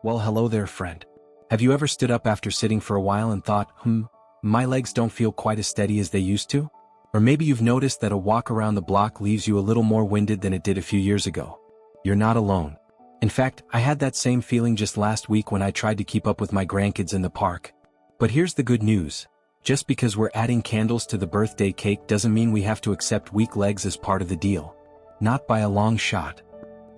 Well, hello there, friend. Have you ever stood up after sitting for a while and thought, my legs don't feel quite as steady as they used to? Or maybe you've noticed that a walk around the block leaves you a little more winded than it did a few years ago. You're not alone. In fact, I had that same feeling just last week when I tried to keep up with my grandkids in the park. But here's the good news. Just because we're adding candles to the birthday cake doesn't mean we have to accept weak legs as part of the deal. Not by a long shot.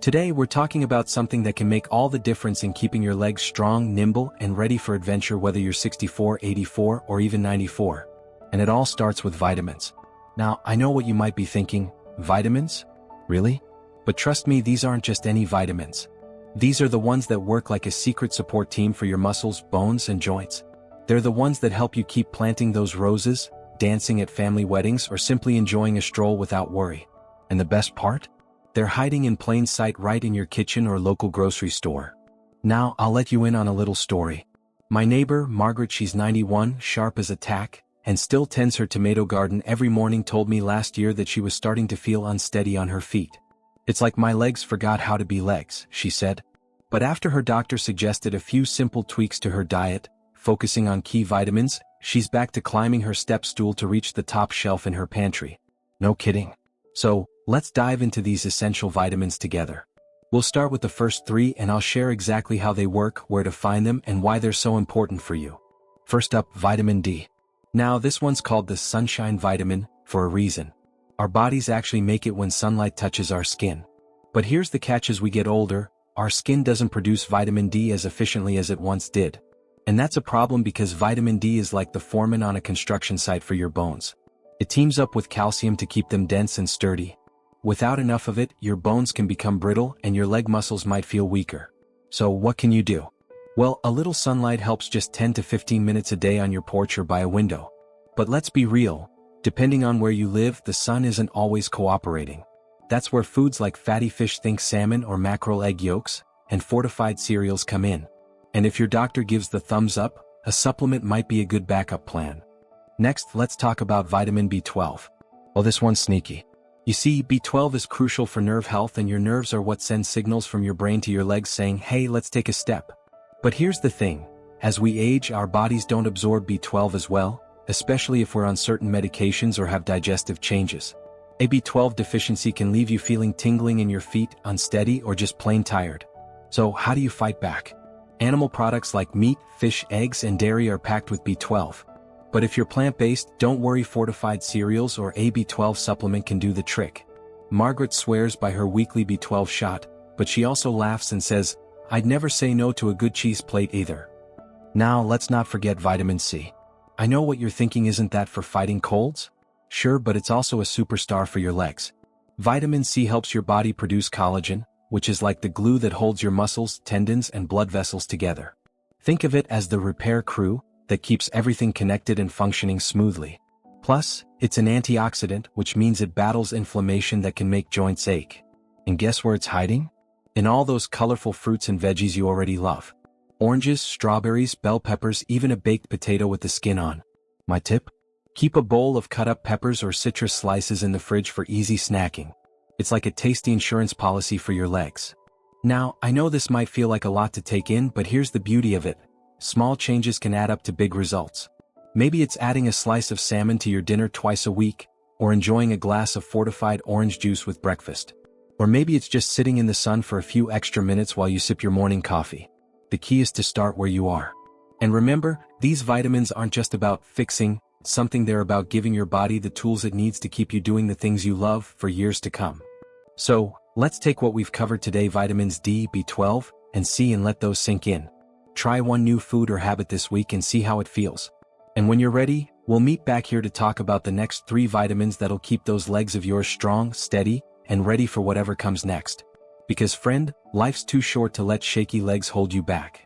Today we're talking about something that can make all the difference in keeping your legs strong, nimble, and ready for adventure whether you're 64, 84, or even 94. And it all starts with vitamins. Now, I know what you might be thinking, vitamins? Really? But trust me, these aren't just any vitamins. These are the ones that work like a secret support team for your muscles, bones, and joints. They're the ones that help you keep planting those roses, dancing at family weddings, or simply enjoying a stroll without worry. And the best part? They're hiding in plain sight right in your kitchen or local grocery store. Now, I'll let you in on a little story. My neighbor, Margaret, she's 91, sharp as a tack, and still tends her tomato garden every morning, told me last year that she was starting to feel unsteady on her feet. It's like my legs forgot how to be legs, she said. But after her doctor suggested a few simple tweaks to her diet, focusing on key vitamins, she's back to climbing her step stool to reach the top shelf in her pantry. No kidding. So, let's dive into these essential vitamins together. We'll start with the first three and I'll share exactly how they work, where to find them, and why they're so important for you. First up, vitamin D. Now, this one's called the sunshine vitamin for a reason. Our bodies actually make it when sunlight touches our skin. But here's the catch: as we get older, our skin doesn't produce vitamin D as efficiently as it once did. And that's a problem because vitamin D is like the foreman on a construction site for your bones. It teams up with calcium to keep them dense and sturdy. Without enough of it, your bones can become brittle and your leg muscles might feel weaker. So what can you do? Well, a little sunlight helps, just 10 to 15 minutes a day on your porch or by a window. But let's be real, depending on where you live, the sun isn't always cooperating. That's where foods like fatty fish, think salmon or mackerel egg yolks, and fortified cereals come in. And if your doctor gives the thumbs up, a supplement might be a good backup plan. Next, let's talk about vitamin B12. Well, this one's sneaky. You see, B12 is crucial for nerve health, and your nerves are what send signals from your brain to your legs saying, hey, let's take a step. But here's the thing. As we age, our bodies don't absorb B12 as well, especially if we're on certain medications or have digestive changes. A B12 deficiency can leave you feeling tingling in your feet, unsteady, or just plain tired. So how do you fight back? Animal products like meat, fish, eggs, and dairy are packed with B12. But if you're plant-based, don't worry, fortified cereals or a B12 supplement can do the trick. Margaret swears by her weekly B12 shot, but she also laughs and says, I'd never say no to a good cheese plate either. Now, let's not forget vitamin C. I know what you're thinking, isn't that for fighting colds? Sure, but it's also a superstar for your legs. Vitamin C helps your body produce collagen, which is like the glue that holds your muscles, tendons, and blood vessels together. Think of it as the repair crew that keeps everything connected and functioning smoothly. Plus, it's an antioxidant, which means it battles inflammation that can make joints ache. And guess where it's hiding? In all those colorful fruits and veggies you already love. Oranges, strawberries, bell peppers, even a baked potato with the skin on. My tip? Keep a bowl of cut-up peppers or citrus slices in the fridge for easy snacking. It's like a tasty insurance policy for your legs. Now, I know this might feel like a lot to take in, but here's the beauty of it. Small changes can add up to big results. Maybe it's adding a slice of salmon to your dinner twice a week, or enjoying a glass of fortified orange juice with breakfast. Or maybe it's just sitting in the sun for a few extra minutes while you sip your morning coffee. The key is to start where you are. And remember, these vitamins aren't just about fixing something, they're about giving your body the tools it needs to keep you doing the things you love for years to come. So, let's take what we've covered today, vitamins D, B12, and C, and let those sink in. Try one new food or habit this week and see how it feels. And when you're ready, we'll meet back here to talk about the next 3 vitamins that'll keep those legs of yours strong, steady, and ready for whatever comes next. Because friend, life's too short to let shaky legs hold you back.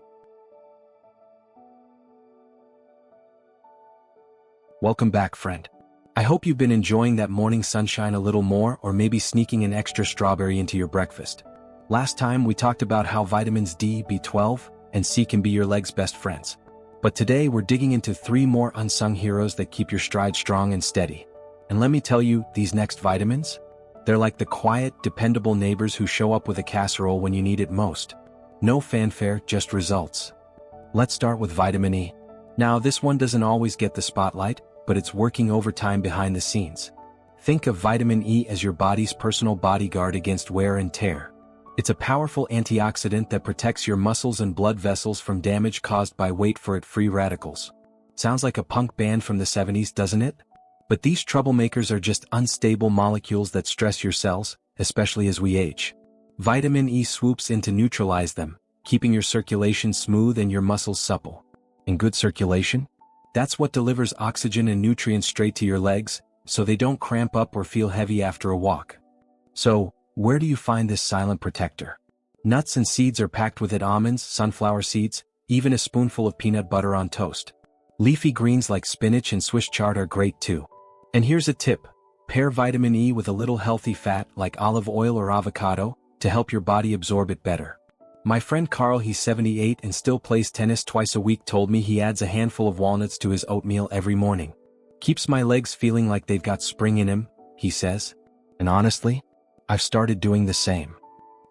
Welcome back, friend. I hope you've been enjoying that morning sunshine a little more, or maybe sneaking an extra strawberry into your breakfast. Last time we talked about how vitamins D, B12, and C can be your legs' best friends. But today we're digging into 3 more unsung heroes that keep your stride strong and steady. And let me tell you, these next vitamins, they're like the quiet, dependable neighbors who show up with a casserole when you need it most. No fanfare, just results. Let's start with vitamin E. Now, this one doesn't always get the spotlight, but it's working overtime behind the scenes. Think of vitamin E as your body's personal bodyguard against wear and tear. It's a powerful antioxidant that protects your muscles and blood vessels from damage caused by wait-for-it free radicals. Sounds like a punk band from the 70s, doesn't it? But these troublemakers are just unstable molecules that stress your cells, especially as we age. Vitamin E swoops in to neutralize them, keeping your circulation smooth and your muscles supple. And good circulation? That's what delivers oxygen and nutrients straight to your legs, so they don't cramp up or feel heavy after a walk. So, where do you find this silent protector? Nuts and seeds are packed with it: almonds, sunflower seeds, even a spoonful of peanut butter on toast. Leafy greens like spinach and Swiss chard are great too. And here's a tip: pair vitamin E with a little healthy fat like olive oil or avocado to help your body absorb it better. My friend Carl, he's 78 and still plays tennis twice a week, told me he adds a handful of walnuts to his oatmeal every morning. Keeps my legs feeling like they've got spring in him, he says. And honestly, I've started doing the same.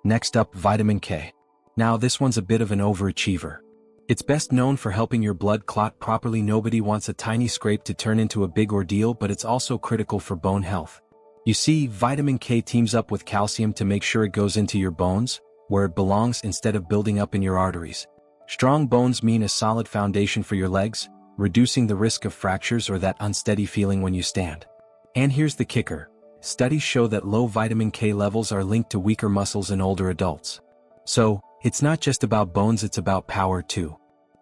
Next up, vitamin K. Now, this one's a bit of an overachiever. It's best known for helping your blood clot properly. Nobody wants a tiny scrape to turn into a big ordeal, but it's also critical for bone health. You see, vitamin K teams up with calcium to make sure it goes into your bones, where it belongs, instead of building up in your arteries. Strong bones mean a solid foundation for your legs, reducing the risk of fractures or that unsteady feeling when you stand. And here's the kicker: studies show that low vitamin K levels are linked to weaker muscles in older adults. So, it's not just about bones, it's about power too.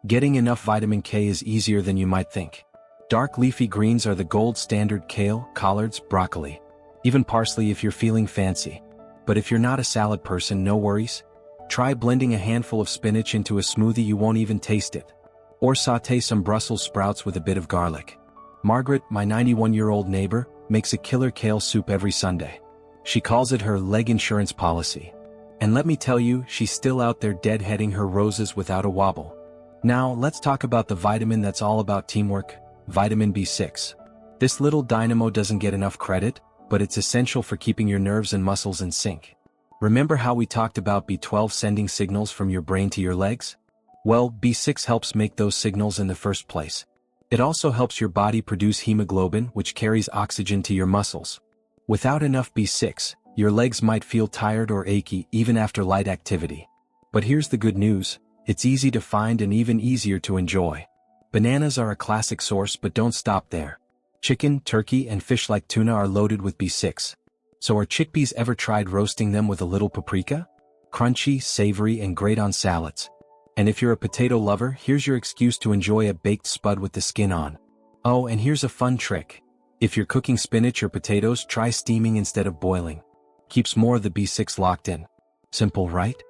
Getting enough vitamin K is easier than you might think. Dark leafy greens are the gold standard: kale, collards, broccoli. Even parsley if you're feeling fancy. But if you're not a salad person, no worries. Try blending a handful of spinach into a smoothie, you won't even taste it. Or sauté some Brussels sprouts with a bit of garlic. Margaret, my 91-year-old neighbor, makes a killer kale soup every Sunday. She calls it her leg insurance policy. And let me tell you, she's still out there deadheading her roses without a wobble. Now, let's talk about the vitamin that's all about teamwork: vitamin B6. This little dynamo doesn't get enough credit, but it's essential for keeping your nerves and muscles in sync. Remember how we talked about B12 sending signals from your brain to your legs? Well, B6 helps make those signals in the first place. It also helps your body produce hemoglobin, which carries oxygen to your muscles. Without enough B6, your legs might feel tired or achy even after light activity. But here's the good news: it's easy to find and even easier to enjoy. Bananas are a classic source, but don't stop there. Chicken, turkey, and fish like tuna are loaded with B6. So are chickpeas. Ever tried roasting them with a little paprika? Crunchy, savory, and great on salads. And if you're a potato lover, here's your excuse to enjoy a baked spud with the skin on. Oh, and here's a fun trick. If you're cooking spinach or potatoes, try steaming instead of boiling. Keeps more of the B6 locked in. Simple, right?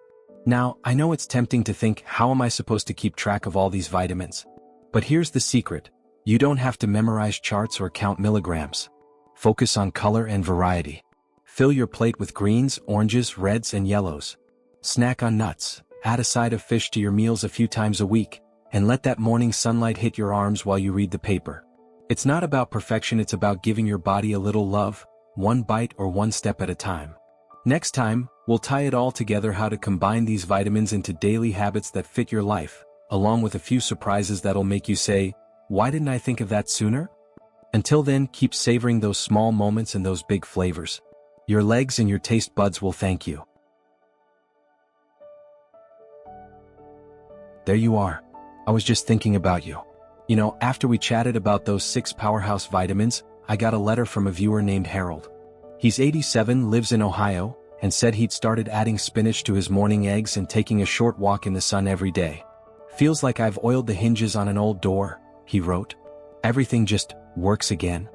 Now, I know it's tempting to think, how am I supposed to keep track of all these vitamins? But here's the secret. You don't have to memorize charts or count milligrams. Focus on color and variety. Fill your plate with greens, oranges, reds, and yellows. Snack on nuts. Add a side of fish to your meals a few times a week, and let that morning sunlight hit your arms while you read the paper. It's not about perfection, it's about giving your body a little love, one bite or one step at a time. Next time, we'll tie it all together: how to combine these vitamins into daily habits that fit your life, along with a few surprises that'll make you say, "Why didn't I think of that sooner?" Until then, keep savoring those small moments and those big flavors. Your legs and your taste buds will thank you. There you are. I was just thinking about you. You know, after we chatted about those 6 powerhouse vitamins, I got a letter from a viewer named Harold. He's 87, lives in Ohio, and said he'd started adding spinach to his morning eggs and taking a short walk in the sun every day. "Feels like I've oiled the hinges on an old door," he wrote. "Everything just works again."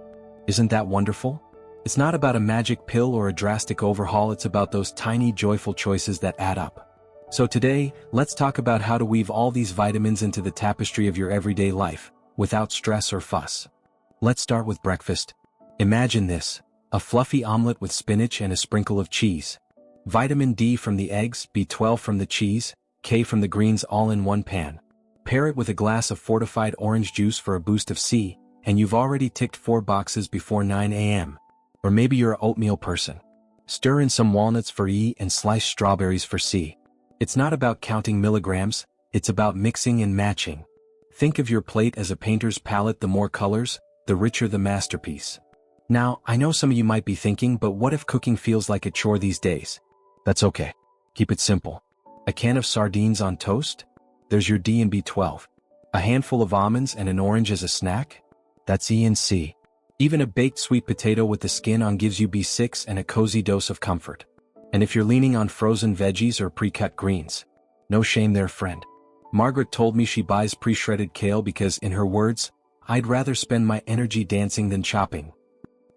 Isn't that wonderful? It's not about a magic pill or a drastic overhaul, it's about those tiny joyful choices that add up. So today, let's talk about how to weave all these vitamins into the tapestry of your everyday life, without stress or fuss. Let's start with breakfast. Imagine this: a fluffy omelet with spinach and a sprinkle of cheese. Vitamin D from the eggs, B12 from the cheese, K from the greens, all in one pan. Pair it with a glass of fortified orange juice for a boost of C, and you've already ticked 4 boxes before 9 a.m. Or maybe you're an oatmeal person. Stir in some walnuts for E and sliced strawberries for C. It's not about counting milligrams, it's about mixing and matching. Think of your plate as a painter's palette. The more colors, the richer the masterpiece. Now, I know some of you might be thinking, but what if cooking feels like a chore these days? That's okay. Keep it simple. A can of sardines on toast? There's your D and B12. A handful of almonds and an orange as a snack? That's E and C. Even a baked sweet potato with the skin on gives you B6 and a cozy dose of comfort. And if you're leaning on frozen veggies or pre-cut greens, no shame there, friend. Margaret told me she buys pre-shredded kale because, in her words, I'd rather spend my energy dancing than chopping.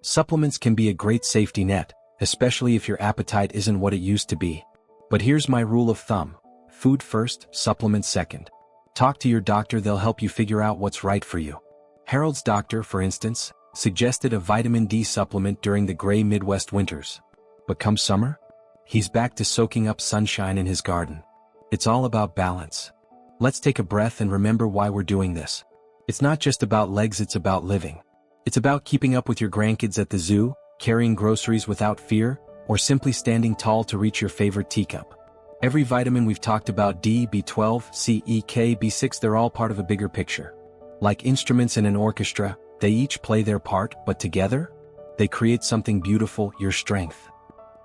Supplements can be a great safety net, especially if your appetite isn't what it used to be. But here's my rule of thumb. Food first, supplements second. Talk to your doctor, they'll help you figure out what's right for you. Harold's doctor, for instance, suggested a vitamin D supplement during the gray Midwest winters. But come summer, he's back to soaking up sunshine in his garden. It's all about balance. Let's take a breath and remember why we're doing this. It's not just about legs, it's about living. It's about keeping up with your grandkids at the zoo, carrying groceries without fear, or simply standing tall to reach your favorite teacup. Every vitamin we've talked about, D, B12, C, E, K, B6, they're all part of a bigger picture. Like instruments in an orchestra, they each play their part, but together, they create something beautiful, your strength.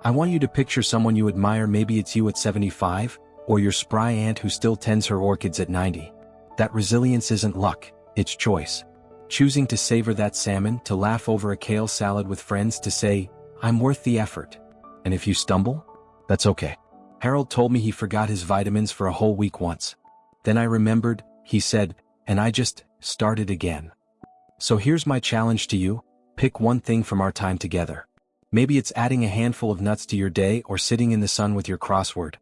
I want you to picture someone you admire. Maybe it's you at 75, or your spry aunt who still tends her orchids at 90. That resilience isn't luck, it's choice. Choosing to savor that salmon, to laugh over a kale salad with friends, to say, I'm worth the effort. And if you stumble, that's okay. Harold told me he forgot his vitamins for a whole week once. Then I remembered, he said, and I just started again. So here's my challenge to you. Pick one thing from our time together. Maybe it's adding a handful of nuts to your day, or sitting in the sun with your crossword.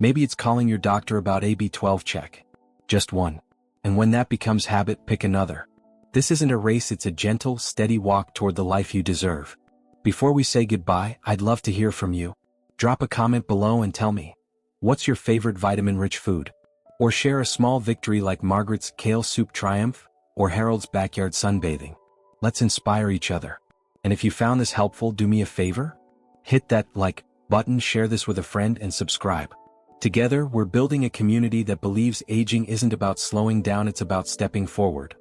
Maybe it's calling your doctor about a B12 check. Just one. And when that becomes habit, pick another. This isn't a race, it's a gentle, steady walk toward the life you deserve. Before we say goodbye, I'd love to hear from you. Drop a comment below and tell me, what's your favorite vitamin-rich food? Or share a small victory like Margaret's kale soup triumph, or Harold's backyard sunbathing. Let's inspire each other. And if you found this helpful, do me a favor? Hit that like button, share this with a friend, and subscribe. Together, we're building a community that believes aging isn't about slowing down, it's about stepping forward.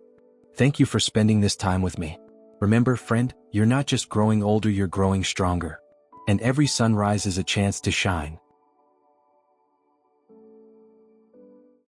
Thank you for spending this time with me. Remember, friend, you're not just growing older, you're growing stronger. And every sunrise is a chance to shine.